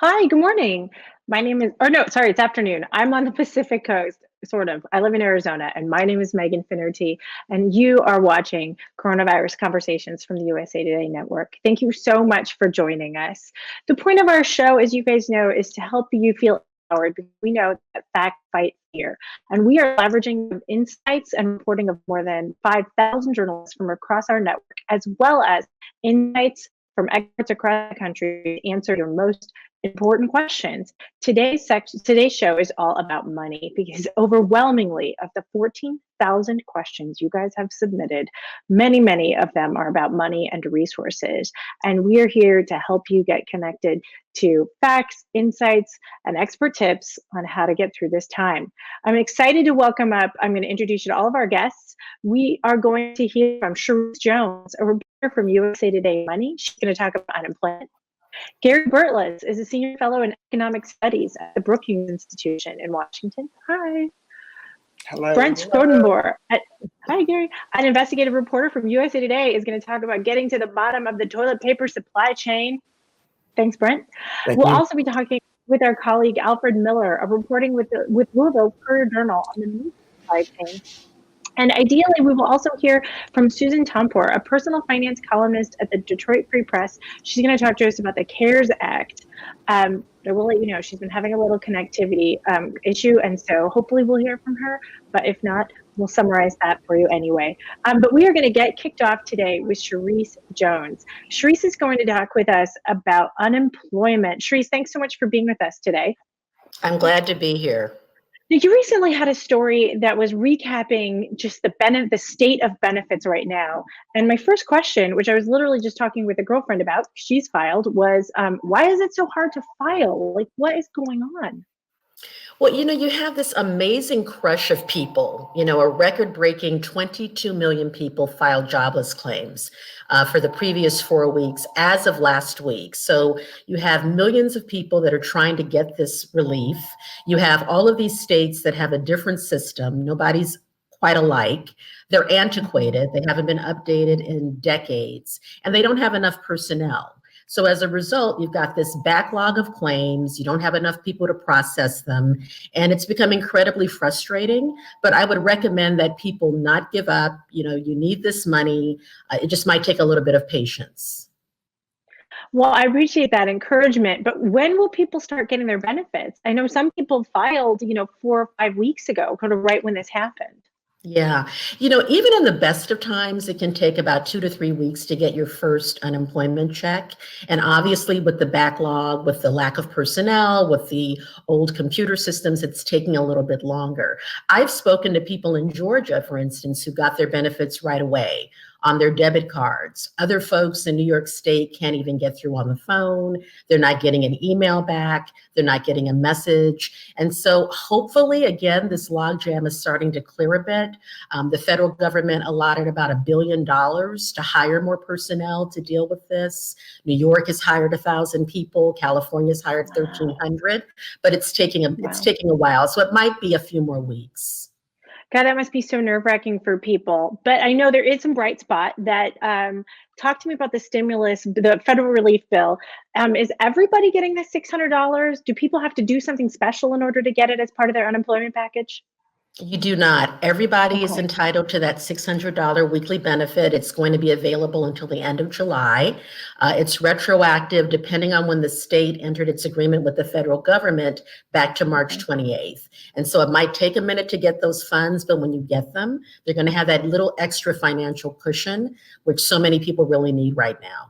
Hi, good morning. My name is, or no, sorry, it's afternoon. I'm on the Pacific Coast, sort of. I live in Arizona, and my name is Megan Finnerty, and you are watching Coronavirus Conversations from the USA Today Network. Thank you so much for joining us. The point of our show, as you guys know, is to help you feel empowered because we know that fact fight fear. And we are leveraging insights and reporting of more than 5,000 journalists from across our network, as well as insights from experts across the country to answer your most important questions. Today's show is all about money because overwhelmingly of the 14,000 questions you guys have submitted, many of them are about money and resources. And we are here to help you get connected to facts, insights, and expert tips on how to get through this time. I'm excited to welcome up, I'm going to introduce you to all of our guests. We are going to hear from Charisse Jones, a reporter from USA Today Money. She's going to talk about unemployment. Gary Burtless is a senior fellow in economic studies at the Brookings Institution in Washington. Hi. Hello. Brent Schrotenboer, hi Gary, an investigative reporter from USA Today is going to talk about getting to the bottom of the toilet paper supply chain. Thanks, Brent. We'll also be talking with our colleague Alfred Miller, a reporting with Louisville Courier Journal on the meat supply chain. And ideally, we will also hear from Susan Tompor, a personal finance columnist at the Detroit Free Press. She's going to talk to us about the CARES Act. I will let you know she's been having a little connectivity issue, and so hopefully we'll hear from her. But if not, we'll summarize that for you anyway. But we are going to get kicked off today with Charisse Jones. Charisse is going to talk with us about unemployment. Charisse, thanks so much for being with us today. I'm glad to be here. Now, you recently had a story that was recapping just the state of benefits right now. And my first question, which I was literally just talking with a girlfriend about, she's filed, was why is it so hard to file? Like, what is going on? Well, you have this amazing crush of people, a record-breaking 22 million people filed jobless claims for the previous 4 weeks as of last week. So you have millions of people that are trying to get this relief. You have all of these states that have a different system. Nobody's quite alike. They're antiquated. They haven't been updated in decades, and they don't have enough personnel. So as a result, you've got this backlog of claims, you don't have enough people to process them, and it's become incredibly frustrating. But I would recommend that people not give up. You need this money. It just might take a little bit of patience. Well, I appreciate that encouragement, but when will people start getting their benefits? I know some people filed, 4 or 5 weeks ago, kind of right when this happened. Yeah. Even in the best of times, it can take about 2 to 3 weeks to get your first unemployment check. And obviously with the backlog, with the lack of personnel, with the old computer systems, it's taking a little bit longer. I've spoken to people in Georgia, for instance, who got their benefits right away on their debit cards. Other folks in New York State can't even get through on the phone. They're not getting an email back. They're not getting a message. And so hopefully, again, this logjam is starting to clear a bit. The federal government allotted about $1 billion to hire more personnel to deal with this. New York has hired 1,000 people. California's hired 1,300, but it's taking a while. So it might be a few more weeks. God, that must be so nerve-wracking for people. But I know there is some bright spot that talk to me about the stimulus, the federal relief bill. Is everybody getting the $600? Do people have to do something special in order to get it as part of their unemployment package? You do not. Everybody is entitled to that $600 weekly benefit. It's going to be available until the end of July. It's retroactive depending on when the state entered its agreement with the federal government back to March 28th. And so it might take a minute to get those funds, but when you get them, they're going to have that little extra financial cushion, which so many people really need right now.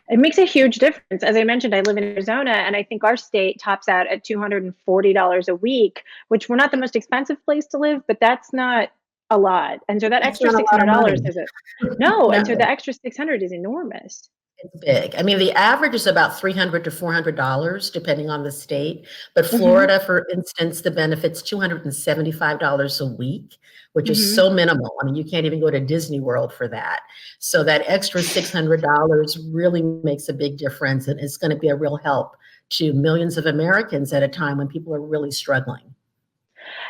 It makes a huge difference. As I mentioned, I live in Arizona, and I think our state tops out at $240 a week, which we're not the most expensive place to live, but that's not a lot. And so that extra $600 is no. And so the extra $600 is enormous. It's big. I mean, the average is about $300 to $400, depending on the state. But Florida, for instance, the benefit's $275 a week, which is so minimal. I mean, you can't even go to Disney World for that. So that extra $600 really makes a big difference, and it's going to be a real help to millions of Americans at a time when people are really struggling.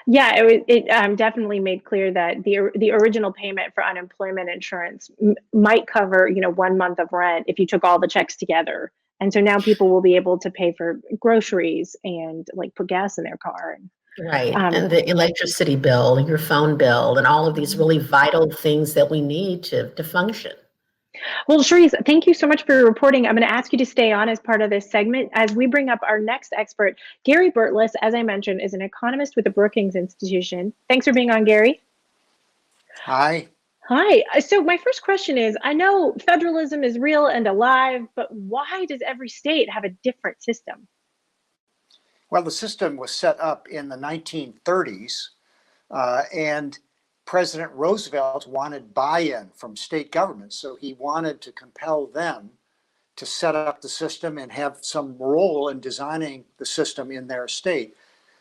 Yeah, it definitely made clear that the original payment for unemployment insurance might cover 1 month of rent if you took all the checks together. And so now people will be able to pay for groceries and like put gas in their car. Right. Um, And the electricity bill, your phone bill, and all of these really vital things that we need to function. well, Charisse, thank you so much for your reporting. I'm going to ask you to stay on as part of this segment as we bring up our next expert. Gary Burtless, as I mentioned, is an economist with the Brookings Institution. Thanks for being on, Gary. Hi. Hi. So my first question is, I know federalism is real and alive, but why does every state have a different system? Well, the system was set up in the 1930s, and President Roosevelt wanted buy-in from state governments. So he wanted to compel them to set up the system and have some role in designing the system in their state.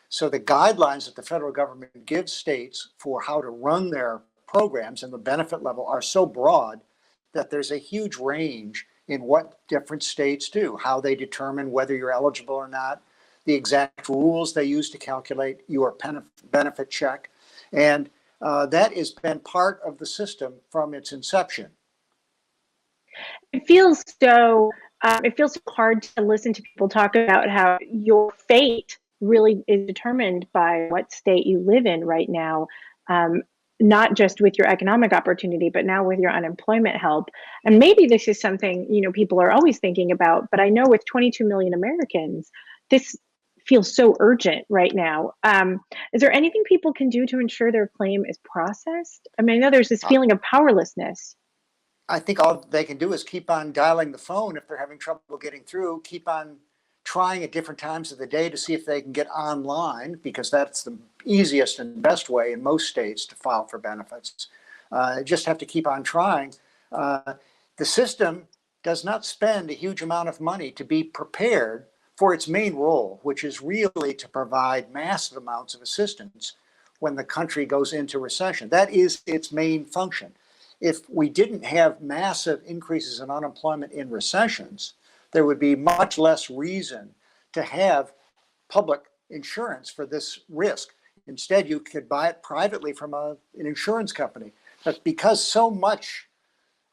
So the guidelines that the federal government gives states for how to run their programs and the benefit level are so broad that there's a huge range in what different states do, how they determine whether you're eligible or not, the exact rules they use to calculate your benefit check. And that has been part of the system from its inception. It feels so hard to listen to people talk about how your fate really is determined by what state you live in right now. Not just with your economic opportunity, but now with your unemployment help. And maybe this is something, people are always thinking about, but I know with 22 million Americans, this feels so urgent right now. Is there anything people can do to ensure their claim is processed? I mean, I know there's this feeling of powerlessness. I think all they can do is keep on dialing the phone if they're having trouble getting through, keep on trying at different times of the day to see if they can get online, because that's the easiest and best way in most states to file for benefits. Just have to keep on trying. The system does not spend a huge amount of money to be prepared for its main role, which is really to provide massive amounts of assistance when the country goes into recession. That is its main function. If we didn't have massive increases in unemployment in recessions, there would be much less reason to have public insurance for this risk. Instead, you could buy it privately from an insurance company. But because so much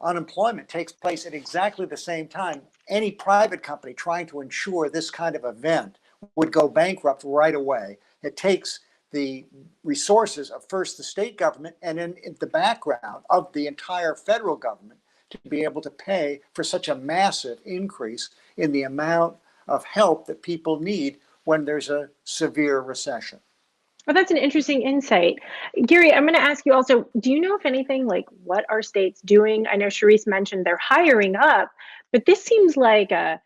unemployment takes place at exactly the same time, any private company trying to insure this kind of event would go bankrupt right away. It takes the resources of first the state government and in the background of the entire federal government to be able to pay for such a massive increase in the amount of help that people need when there's a severe recession. Well, that's an interesting insight. Gary, I'm going to ask you also, do you know if anything, like what are states doing? I know Charisse mentioned they're hiring up, but this seems like a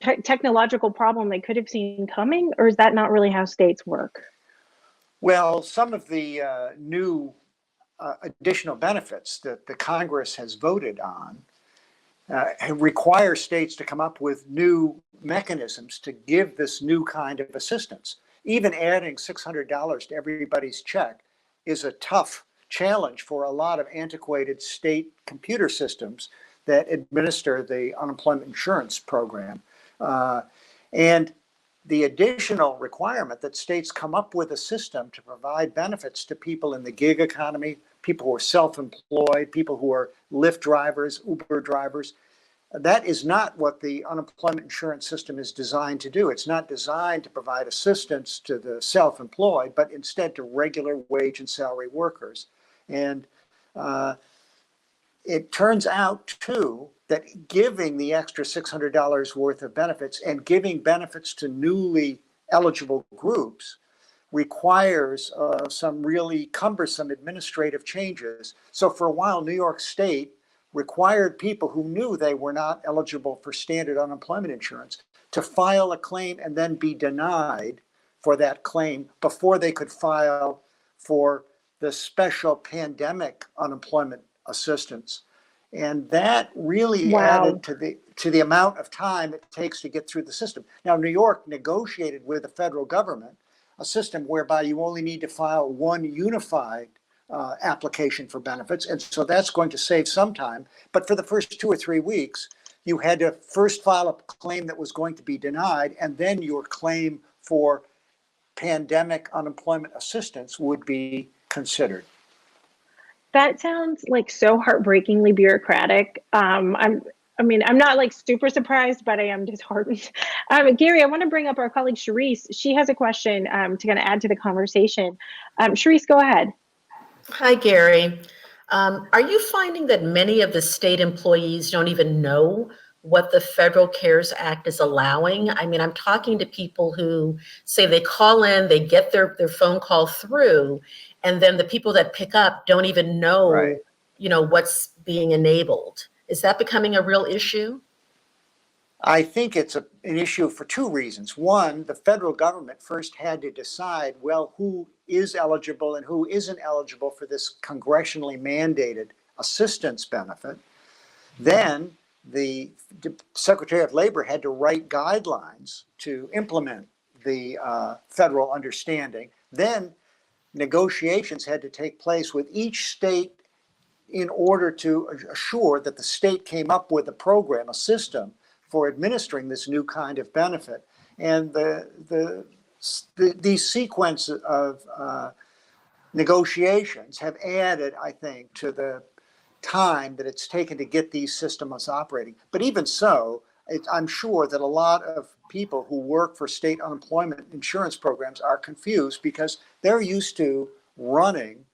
technological problem they could have seen coming, or is that not really how states work? Well, some of the new additional benefits that the Congress has voted on require states to come up with new mechanisms to give this new kind of assistance. Even adding $600 to everybody's check is a tough challenge for a lot of antiquated state computer systems that administer the unemployment insurance program. And the additional requirement that states come up with a system to provide benefits to people in the gig economy, people who are self-employed, people who are Lyft drivers, Uber drivers. That is not what the unemployment insurance system is designed to do. It's not designed to provide assistance to the self-employed, but instead to regular wage and salary workers. And it turns out, too, that giving the extra $600 worth of benefits and giving benefits to newly eligible groups requires some really cumbersome administrative changes. So for a while, New York State required people who knew they were not eligible for standard unemployment insurance to file a claim and then be denied for that claim before they could file for the special pandemic unemployment assistance. And that really added to the amount of time it takes to get through the system. Now, New York negotiated with the federal government a system whereby you only need to file one unified application for benefits. And so that's going to save some time. But for the first 2 or 3 weeks, you had to first file a claim that was going to be denied, and then your claim for pandemic unemployment assistance would be considered. That sounds like so heartbreakingly bureaucratic. I'm mean, I'm not like super surprised, but I am disheartened. Gary, I want to bring up our colleague Charisse. She has a question to kind of add to the conversation. Charisse, go ahead. Hi, Gary. Are you finding that many of the state employees don't even know what the Federal CARES Act is allowing? I mean, I'm talking to people who say they call in, they get their phone call through, and then the people that pick up don't even know, Right. what's being enabled. Is that becoming a real issue? I think it's an issue for two reasons. One, the federal government first had to decide, well, who is eligible and who isn't eligible for this congressionally mandated assistance benefit. Then the Secretary of Labor had to write guidelines to implement the federal understanding. Then negotiations had to take place with each state in order to assure that the state came up with a program, a system for administering this new kind of benefit. And the sequence of negotiations have added, I think, to the time that it's taken to get these systems operating. But even so, I'm sure that a lot of people who work for state unemployment insurance programs are confused because they're used to running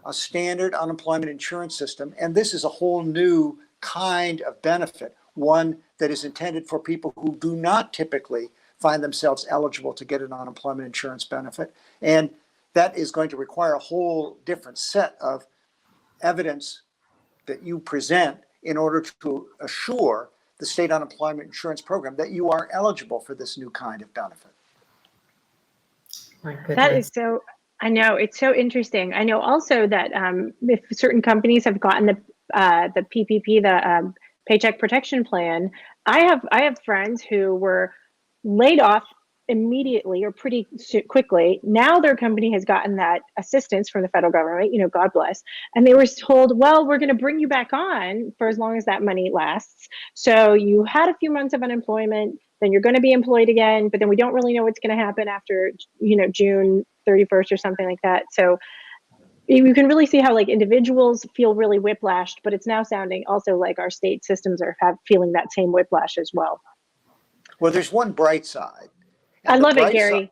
a standard unemployment insurance system, and this is a whole new kind of benefit, one that is intended for people who do not typically find themselves eligible to get an unemployment insurance benefit. And that is going to require a whole different set of evidence that you present in order to assure the state unemployment insurance program that you are eligible for this new kind of benefit. My goodness. That is so, I know, it's so interesting. I know also that if certain companies have gotten the PPP, the Paycheck Protection Plan, I have friends who were laid off immediately or pretty quickly. Now their company has gotten that assistance from the federal government, God bless. And they were told, well, we're going to bring you back on for as long as that money lasts. So you had a few months of unemployment, then you're going to be employed again, but then we don't really know what's going to happen after, June 31st or something like that. So you can really see how like individuals feel really whiplashed, but it's now sounding also like our state systems are feeling that same whiplash as well. Well, there's one bright side. I love it, Gary.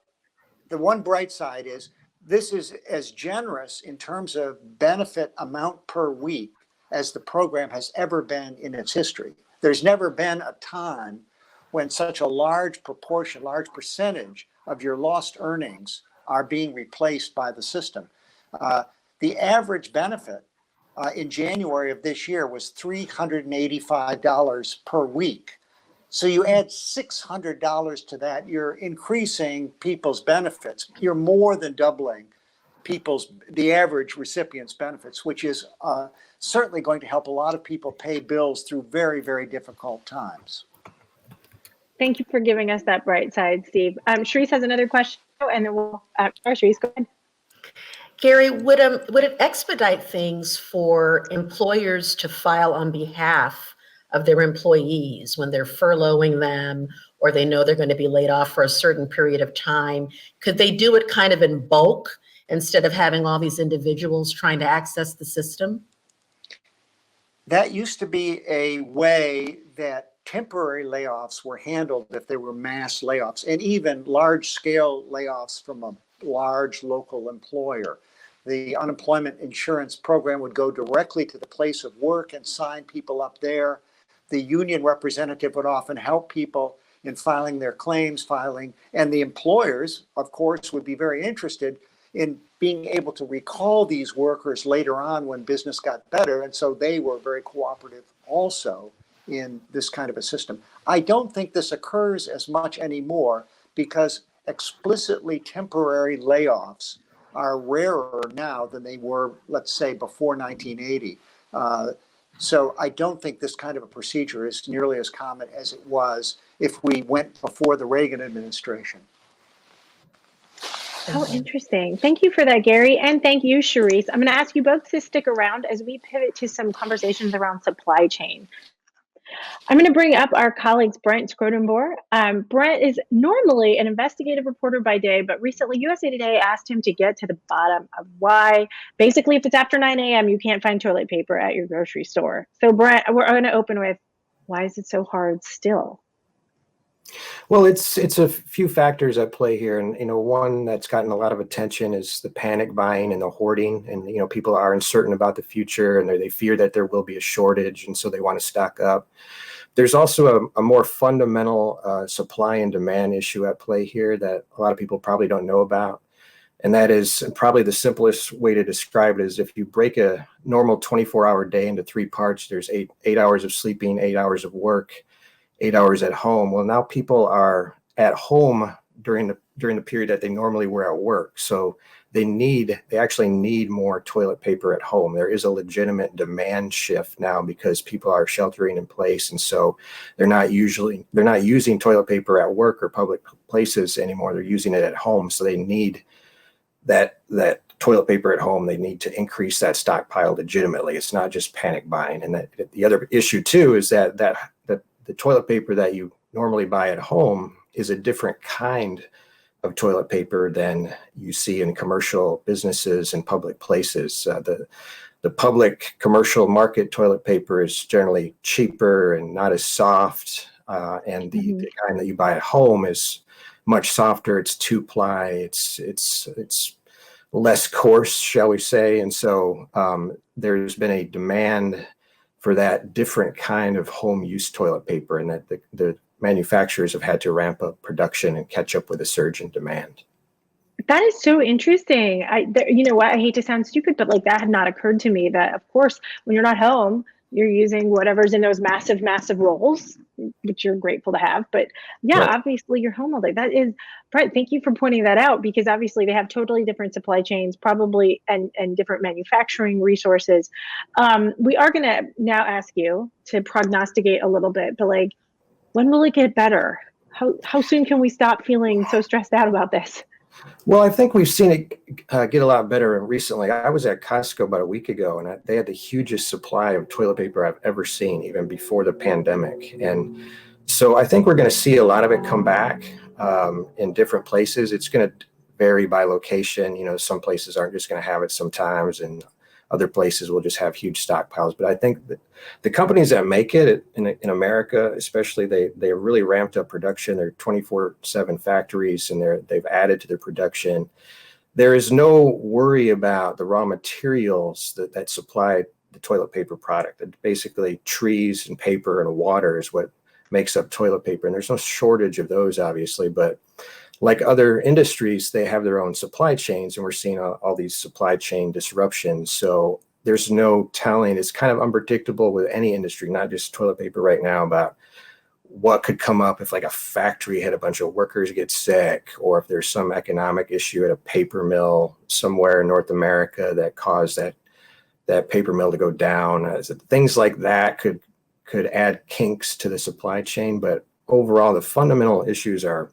The one bright side is this is as generous in terms of benefit amount per week as the program has ever been in its history. There's never been a time when such a large proportion, large percentage of your lost earnings are being replaced by the system. The average benefit in January of this year was $385 per week. So you add $600 to that, you're increasing people's benefits. You're more than doubling the average recipient's benefits, which is certainly going to help a lot of people pay bills through very, very difficult times. Thank you for giving us that bright side, Steve. Charisse has another question, and then we'll, Charisse, go ahead. Gary, would it expedite things for employers to file on behalf of their employees when they're furloughing them or they know they're going to be laid off for a certain period of time? Could they do it kind of in bulk instead of having all these individuals trying to access the system? That used to be a way that temporary layoffs were handled if there were mass layoffs, and even large-scale layoffs from a large local employer. The unemployment insurance program would go directly to the place of work and sign people up there. The union representative would often help people in filing their claims, and the employers, of course, would be very interested in being able to recall these workers later on when business got better. And so they were very cooperative also in this kind of a system. I don't think this occurs as much anymore because explicitly temporary layoffs are rarer now than they were, let's say, before 1980. So I don't think this kind of a procedure is nearly as common as it was if we went before the Reagan administration. How interesting. Thank you for that, Gary. And thank you, Charisse. I'm going to ask you both to stick around as we pivot to some conversations around supply chain. I'm going to bring up our colleagues, Brent Schrotenboer. Brent is normally an investigative reporter by day, but recently USA Today asked him to get to the bottom of why, if it's after 9 a.m., you can't find toilet paper at your grocery store. So Brent, we're going to open with, why is it so hard still? Well, it's a few factors at play here, and one that's gotten a lot of attention is the panic buying and the hoarding, and people are uncertain about the future, and they fear that there will be a shortage, and so they want to stock up. There's also a more fundamental supply and demand issue at play here that a lot of people probably don't know about, and that is probably the simplest way to describe it is if you break a normal 24-hour day into three parts, there's eight hours of sleeping, 8 hours of work, 8 hours at home. Well, now people are at home during the period that they normally were at work. So they actually need more toilet paper at home. There is a legitimate demand shift now because people are sheltering in place. And so they're not using toilet paper at work or public places anymore. They're using it at home. So they need that toilet paper at home. They need to increase that stockpile legitimately. It's not just panic buying. And the other issue too is that the toilet paper that you normally buy at home is a different kind of toilet paper than you see in commercial businesses and public places. The public commercial market toilet paper is generally cheaper and not as soft. And the kind that you buy at home is much softer. It's 2-ply. It's less coarse, shall we say. And so there's been a demand for that different kind of home use toilet paper, and that the manufacturers have had to ramp up production and catch up with a surge in demand. That is so interesting. You know what? I hate to sound stupid, but like that had not occurred to me that, of course, when you're not home, you're using whatever's in those massive, massive rolls, which you're grateful to have. But yeah, Right. Obviously you're home all day. That is, Brent, thank you for pointing that out, because obviously they have totally different supply chains, probably, and different manufacturing resources. We are going to now ask you to prognosticate a little bit, but like, when will it get better? How soon can we stop feeling so stressed out about this? Well, I think we've seen it get a lot better recently. I was at Costco about a week ago, and they had the hugest supply of toilet paper I've ever seen, even before the pandemic. And so I think we're going to see a lot of it come back in different places. It's going to vary by location. Some places aren't just going to have it sometimes, and other places will just have huge stockpiles. But I think that the companies that make it in America, especially, they really ramped up production. They're 24/7 factories, and they've added to their production. There is no worry about the raw materials that supply the toilet paper product. Basically, trees and paper and water is what makes up toilet paper. And there's no shortage of those, obviously, but like other industries, they have their own supply chains, and we're seeing all these supply chain disruptions. So there's no telling. It's kind of unpredictable with any industry, not just toilet paper right now, about what could come up if like a factory had a bunch of workers get sick, or if there's some economic issue at a paper mill somewhere in North America that caused that paper mill to go down. Things like that could add kinks to the supply chain. But overall, the fundamental issues are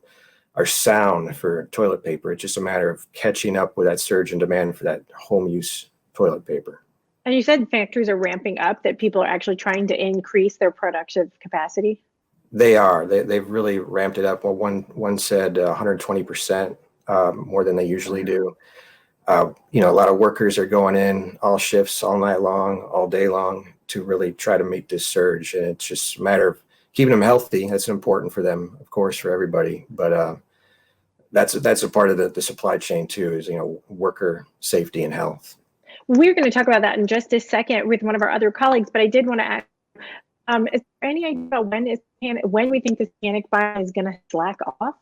sound for toilet paper. It's just a matter of catching up with that surge in demand for that home use toilet paper. And you said factories are ramping up, that people are actually trying to increase their productive capacity? They are. They've really ramped it up. Well, one said 120% more than they usually do. A lot of workers are going in all shifts, all night long, all day long, to really try to meet this surge. And it's just a matter of keeping them healthy. That's important for them, of course, for everybody. But that's a part of the supply chain too, is worker safety and health. We're going to talk about that in just a second with one of our other colleagues, but I did want to ask, is there any idea about when we think this panic buying is going to slack off?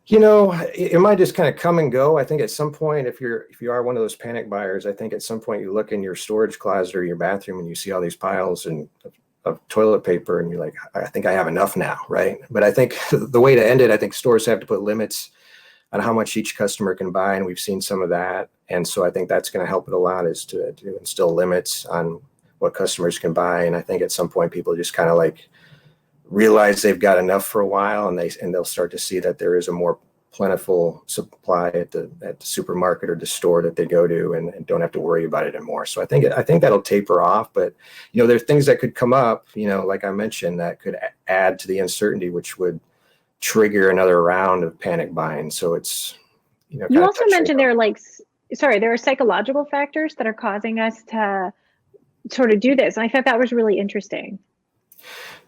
It might just kind of come and go. I think at some point, if you are one of those panic buyers, I think at some point you look in your storage closet or your bathroom and you see all these piles of toilet paper, and you're like, I think I have enough now, right? But I think the way to end it, I think stores have to put limits on how much each customer can buy, and we've seen some of that. And so I think that's going to help it a lot, is to instill limits on what customers can buy. And I think at some point people just kind of like realize they've got enough for a while, and they'll start to see that there is a more plentiful supply at the supermarket or the store that they go to, and don't have to worry about it anymore. So I think that'll taper off. But there's things that could come up, like I mentioned, that could add to the uncertainty, which would trigger another round of panic buying. So it's you also mentioned there are psychological factors that are causing us to sort of do this, and I thought that was really interesting.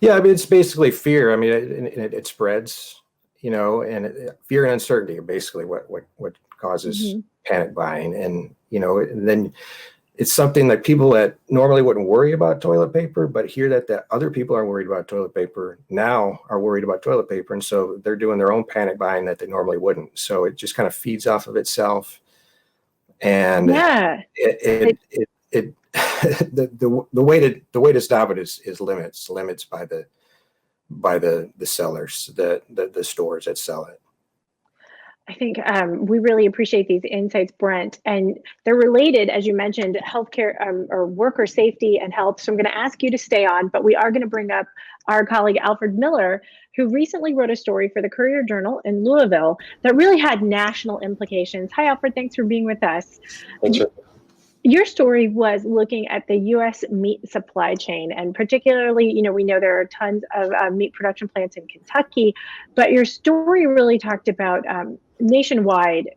Yeah, I mean, it's basically fear. I mean, it spreads, and fear and uncertainty are basically what causes Mm-hmm. panic buying. And, and then it's something that people that normally wouldn't worry about toilet paper, but hear that other people are worried about toilet paper now are worried about toilet paper. And so they're doing their own panic buying that they normally wouldn't. So it just kind of feeds off of itself. And Yeah. it the way to stop it is limits by the sellers, the stores that sell it. I think we really appreciate these insights, Brent, and they're related, as you mentioned, healthcare or worker safety and health. So I'm going to ask you to stay on, but we are going to bring up our colleague, Alfred Miller, who recently wrote a story for the Courier Journal in Louisville that really had national implications. Hi, Alfred. Thanks for being with us. Thanks, sir. Your story was looking at the U.S. meat supply chain, and particularly, we know there are tons of meat production plants in Kentucky, but your story really talked about nationwide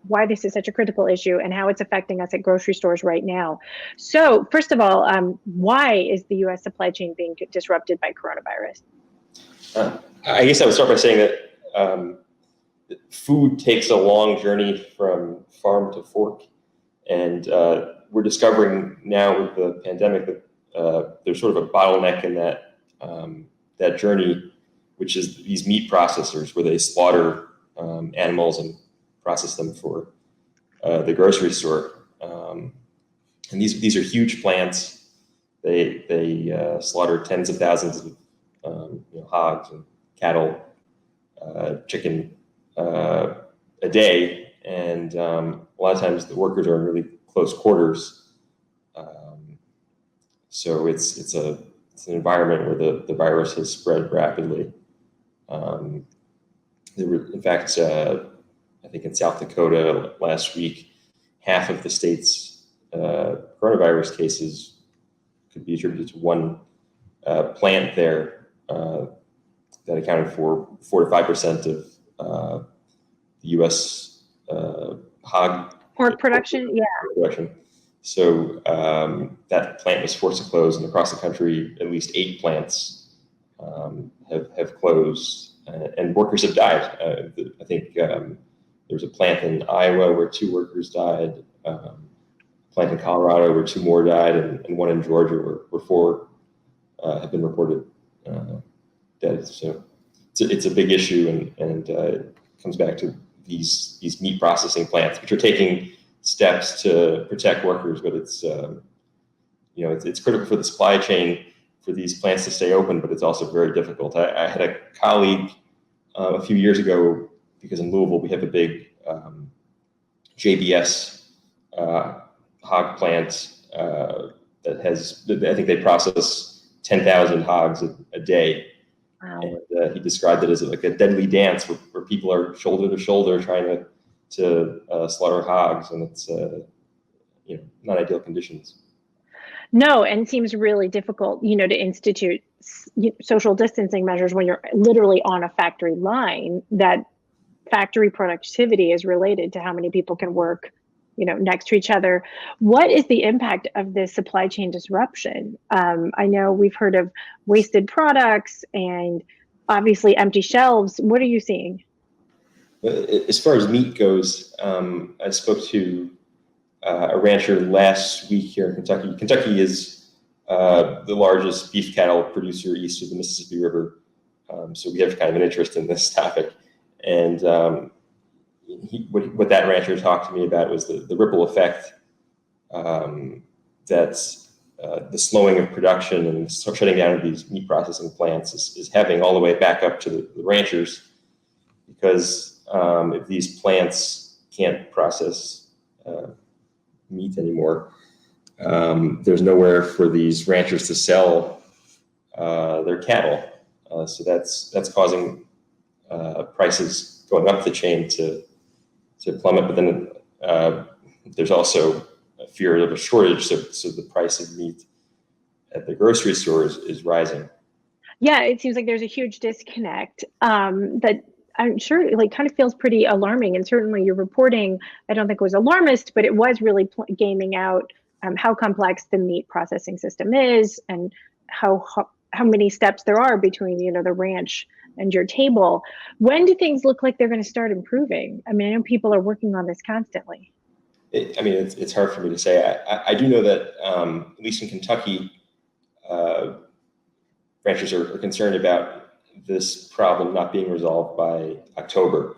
why this is such a critical issue and how it's affecting us at grocery stores right now. So, first of all, why is the U.S. supply chain being disrupted by coronavirus? I guess I would start by saying that food takes a long journey from farm to fork, and we're discovering now with the pandemic that there's sort of a bottleneck in that journey, which is these meat processors where they slaughter animals and process them for the grocery store. And these are huge plants. They slaughter tens of thousands of hogs and cattle, chicken a day, and a lot of times the workers are in really close quarters. So it's an environment where the virus has spread rapidly. There were, in fact, I think in South Dakota last week, half of the state's coronavirus cases could be attributed to one plant there that accounted for 4 to 5% of the U.S. hog Pork production, yeah. Production. So that plant was forced to close, and across the country, at least 8 plants have closed, and workers have died. I think there was a plant in Iowa where 2 workers died, a plant in Colorado where 2 more died, and one in Georgia where 4 have been reported dead. So it's a big issue, and it comes back to these meat processing plants, which are taking steps to protect workers, but it's critical for the supply chain for these plants to stay open, but it's also very difficult. I had a colleague a few years ago, because in Louisville we have a big JBS hog plant that has, I think they process 10,000 hogs a day. Wow. And he described it as like a deadly dance where people are shoulder to shoulder trying to slaughter hogs, and it's not ideal conditions. No, and seems really difficult, to institute social distancing measures when you're literally on a factory line. That factory productivity is related to how many people can work, next to each other. What is the impact of this supply chain disruption? I know we've heard of wasted products and obviously empty shelves. What are you seeing? As far as meat goes, I spoke to a rancher last week here in Kentucky. Kentucky is the largest beef cattle producer east of the Mississippi River, so we have kind of an interest in this topic. And what that rancher talked to me about was the ripple effect that the slowing of production and shutting down of these meat processing plants is having all the way back up to the ranchers, because if these plants can't process meat anymore, there's nowhere for these ranchers to sell their cattle. So that's causing prices going up the chain to plummet. But then there's also a fear of a shortage, so the price of meat at the grocery stores is rising. Yeah, it seems like there's a huge disconnect that I'm sure kind of feels pretty alarming. And certainly your reporting, I don't think was alarmist, but it was really gaming out how complex the meat processing system is, and how how many steps there are between, the ranch and your table. When do things look like they're going to start improving? I mean, I know people are working on this constantly. It's hard for me to say. I do know that at least in Kentucky, ranchers are concerned about this problem not being resolved by October,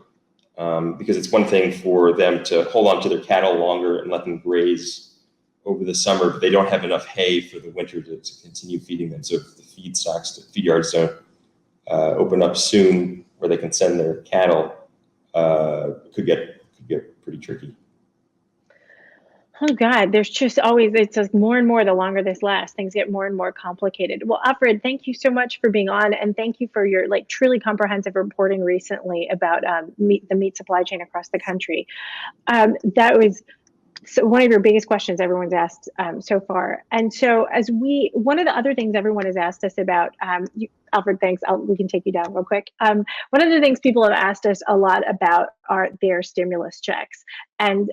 because it's one thing for them to hold on to their cattle longer and let them graze over the summer, but they don't have enough hay for the winter to continue feeding them. So if the feed yards don't open up soon where they can send their cattle, could get pretty tricky. Oh God, there's just always, it's just more and more the longer this lasts, things get more and more complicated. Well, Alfred, thank you so much for being on, and thank you for your truly comprehensive reporting recently about the meat supply chain across the country. That was one of your biggest questions everyone's asked so far. And so one of the other things everyone has asked us about, Alfred, thanks. We can take you down real quick. One of the things people have asked us a lot about are their stimulus checks. And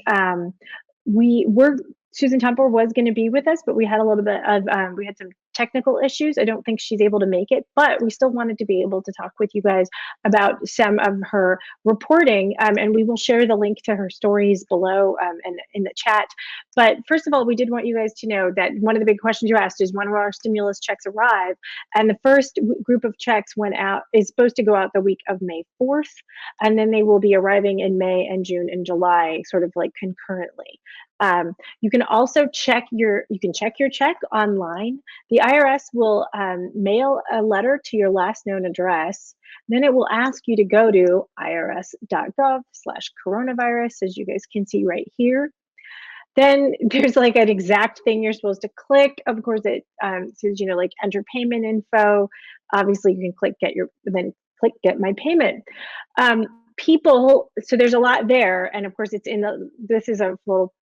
Susan Temple was going to be with us, but we had a little bit of, we had some technical issues. I don't think she's able to make it, but we still wanted to be able to talk with you guys about some of her reporting. And we will share the link to her stories below and in the chat. But first of all, we did want you guys to know that one of the big questions you asked is when will our stimulus checks arrive? And the first group of checks is supposed to go out the week of May 4th. And then they will be arriving in May and June and July, sort of like concurrently. You can also check your check online. The IRS will mail a letter to your last known address. Then it will ask you to go to irs.gov/coronavirus, as you guys can see right here. Then there's like an exact thing you're supposed to click. Of course, it says, enter payment info. Obviously, you can click get my payment. So there's a lot there. And of course, this is a little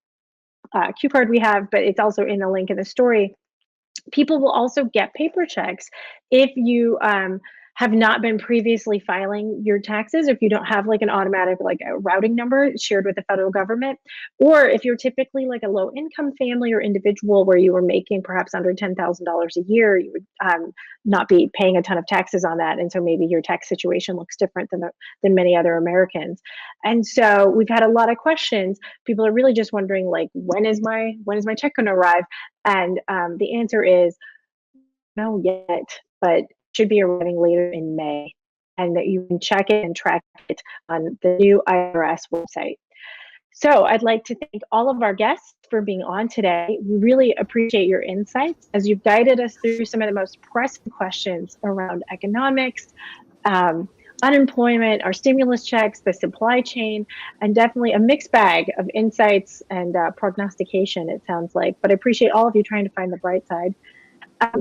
cue card we have, but it's also in the link in the story. People will also get paper checks if you have not been previously filing your taxes, if you don't have like an automatic a routing number shared with the federal government, or if you're typically like a low income family or individual where you were making perhaps under $10,000 a year, you would not be paying a ton of taxes on that, and so maybe your tax situation looks different than many other Americans. And so we've had a lot of questions. People are really just wondering when is my check going to arrive? And the answer is no yet, but should be arriving later in May, and that you can check it and track it on the new IRS website. So I'd like to thank all of our guests for being on today. We really appreciate your insights as you've guided us through some of the most pressing questions around economics, unemployment, our stimulus checks, the supply chain, and definitely a mixed bag of insights and prognostication, it sounds like. But I appreciate all of you trying to find the bright side.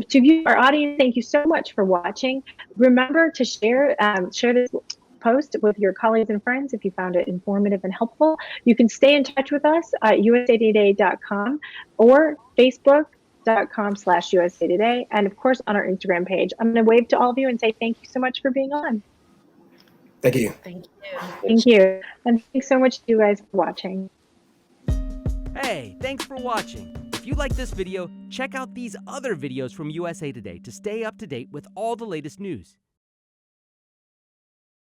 To you, our audience, thank you so much for watching. Remember to share this post with your colleagues and friends if you found it informative and helpful. You can stay in touch with us at usatoday.com or facebook.com/usatoday, and of course on our Instagram page. I'm going to wave to all of you and say thank you so much for being on. Thank you. Thank you. Thank you. And thanks so much to you guys for watching. Hey, thanks for watching. If you like this video, check out these other videos from USA Today to stay up to date with all the latest news.